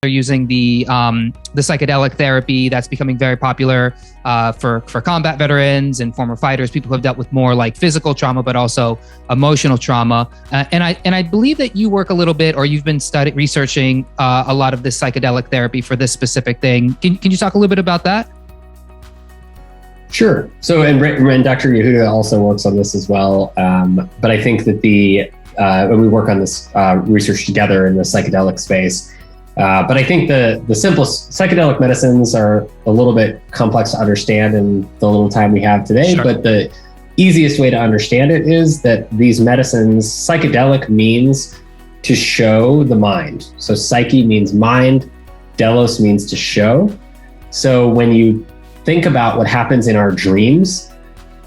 They're using the psychedelic therapy that's becoming very popular for combat veterans and former fighters, people who have dealt with more like physical trauma, but also emotional trauma. And I believe that you work a little bit, or you've been researching a lot of this psychedelic therapy for this specific thing. Can you talk a little bit about that? Sure. So, and Dr. Yehuda also works on this as well. But I think that when we work on this research together in the psychedelic space. But I think the simplest psychedelic medicines are a little bit complex to understand in the little time we have today. Sure. But the easiest way to understand it is that these medicines, psychedelic means to show the mind. So psyche means mind, delos means to show. So when you think about what happens in our dreams,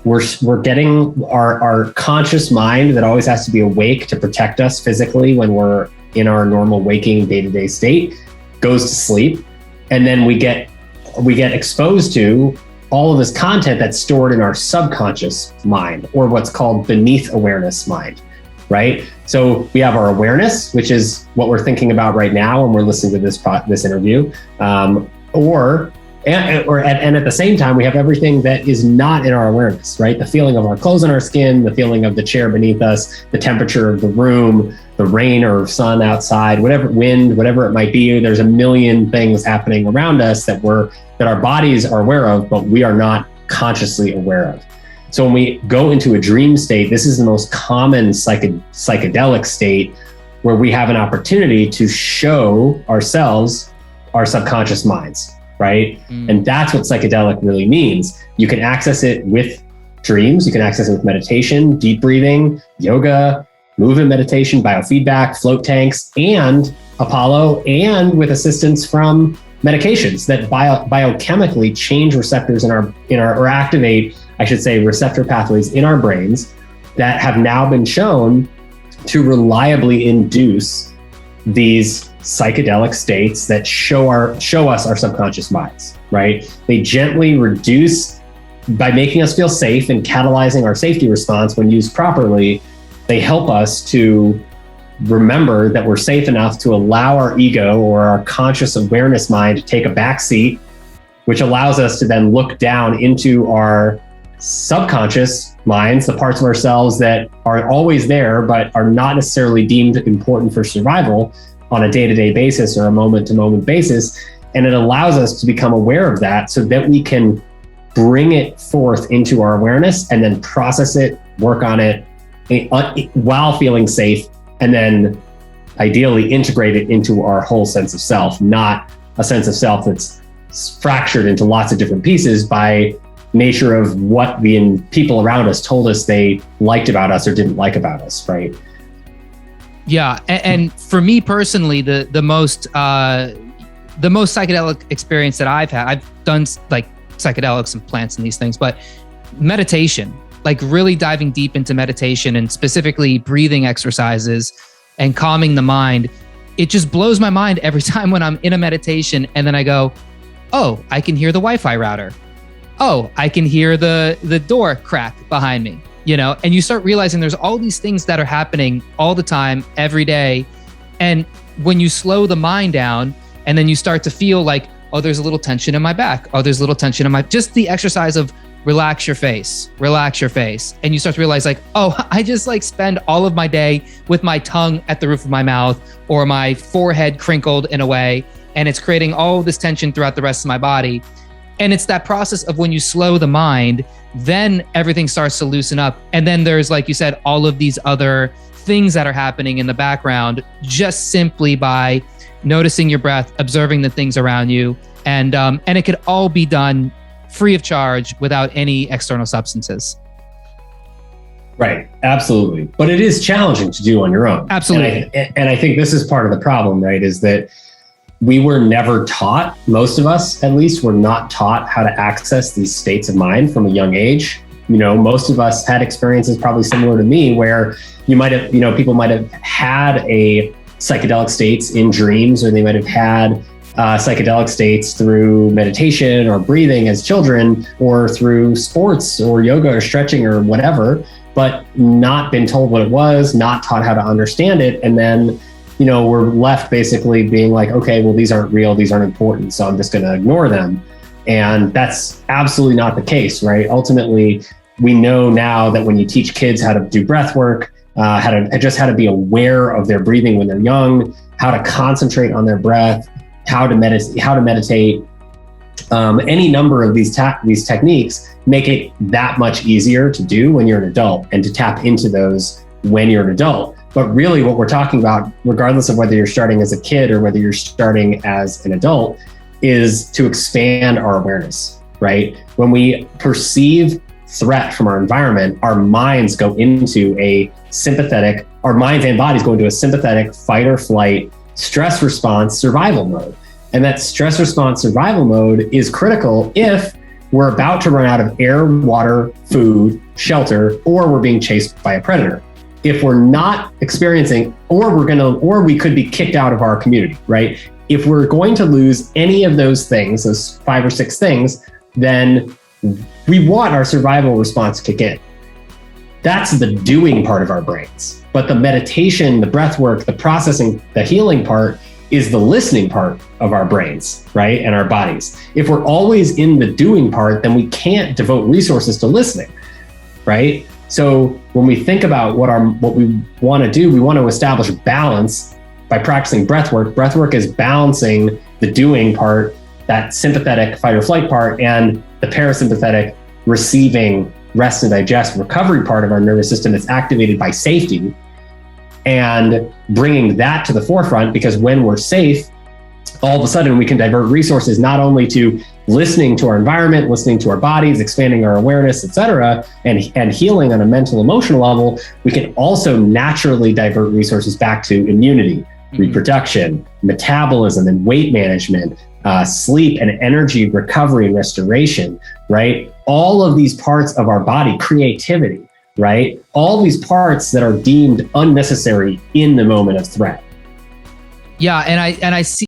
we're getting our conscious mind that always has to be awake to protect us physically when we're in our normal waking day-to-day state, goes to sleep. And then we get exposed to all of this content that's stored in our subconscious mind, or what's called beneath awareness mind, right? So we have our awareness, which is what we're thinking about right now when we're listening to this interview, and at the same time, we have everything that is not in our awareness, right? The feeling of our clothes on our skin, the feeling of the chair beneath us, the temperature of the room, the rain or sun outside, wind, whatever it might be. There's a million things happening around us that our bodies are aware of, but we are not consciously aware of. So when we go into a dream state, this is the most common psychedelic state where we have an opportunity to show ourselves our subconscious minds. Right? And that's what psychedelic really means. You can access it with dreams. You can access it with meditation, deep breathing, yoga, movement meditation, biofeedback, float tanks, and Apollo, and with assistance from medications that biochemically change receptors or activate, I should say, receptor pathways in our brains that have now been shown to reliably induce these psychedelic states that show us our subconscious minds, right? They gently reduce, by making us feel safe and catalyzing our safety response when used properly. They help us to remember that we're safe enough to allow our ego or our conscious awareness mind to take a back seat, which allows us to then look down into our subconscious minds, the parts of ourselves that are always there, but are not necessarily deemed important for survival on a day-to-day basis or a moment-to-moment basis. And it allows us to become aware of that so that we can bring it forth into our awareness and then process it, work on it while feeling safe, and then ideally integrate it into our whole sense of self, not a sense of self that's fractured into lots of different pieces by nature of what the people around us told us they liked about us or didn't like about us, right? Yeah, and for me personally, the most psychedelic experience that I've had, I've done like psychedelics and plants and these things, but meditation, like really diving deep into meditation and specifically breathing exercises and calming the mind, it just blows my mind every time when I'm in a meditation and then I go, oh, I can hear the Wi-Fi router. Oh, I can hear the door crack behind me. And you start realizing there's all these things that are happening all the time, every day. And when you slow the mind down and then you start to feel like, oh, there's a little tension in my back. Oh, there's a little tension in just the exercise of relax your face. And you start to realize like, oh, I just like spend all of my day with my tongue at the roof of my mouth or my forehead crinkled in a way. And it's creating all this tension throughout the rest of my body. And it's that process of when you slow the mind, then everything starts to loosen up. And then there's, like you said, all of these other things that are happening in the background, just simply by noticing your breath, observing the things around you. And it could all be done free of charge without any external substances. Right. Absolutely. But it is challenging to do on your own. Absolutely. And I think this is part of the problem, right? Is that we were never taught, most of us at least, were not taught how to access these states of mind from a young age. Most of us had experiences probably similar to me where you might have, people might have had a psychedelic states in dreams, or they might have had psychedelic states through meditation or breathing as children, or through sports or yoga or stretching or whatever, but not been told what it was, not taught how to understand it. And then we're left basically being like, okay, well, these aren't real, these aren't important, so I'm just going to ignore them. And that's absolutely not the case, right? Ultimately, we know now that when you teach kids how to do breath work, how to be aware of their breathing when they're young, how to concentrate on their breath, how to meditate, any number of these techniques make it that much easier to do when you're an adult and to tap into those when you're an adult. But really what we're talking about, regardless of whether you're starting as a kid or whether you're starting as an adult, is to expand our awareness, right? When we perceive threat from our environment, our minds and bodies go into a sympathetic fight or flight, stress response, survival mode. And that stress response survival mode is critical if we're about to run out of air, water, food, shelter, or we're being chased by a predator. If we're not experiencing, or we could be kicked out of our community, right? If we're going to lose any of those things, those 5 or 6 things, then we want our survival response to kick in. That's the doing part of our brains. But the meditation, the breath work, the processing, the healing part is the listening part of our brains, right? And our bodies. If we're always in the doing part, then we can't devote resources to listening, right? So when we think about what we want to do, we want to establish balance by practicing breath work. Breath work is balancing the doing part, that sympathetic fight or flight part, and the parasympathetic receiving, rest and digest, recovery part of our nervous system that's activated by safety, and bringing that to the forefront, because when we're safe, all of a sudden we can divert resources not only to listening to our environment, listening to our bodies, expanding our awareness, etc., and healing on a mental, emotional level. We can also naturally divert resources back to immunity, reproduction, metabolism, and weight management, sleep and energy recovery and restoration, right? All of these parts of our body, creativity, right? All these parts that are deemed unnecessary in the moment of threat. Yeah, and I see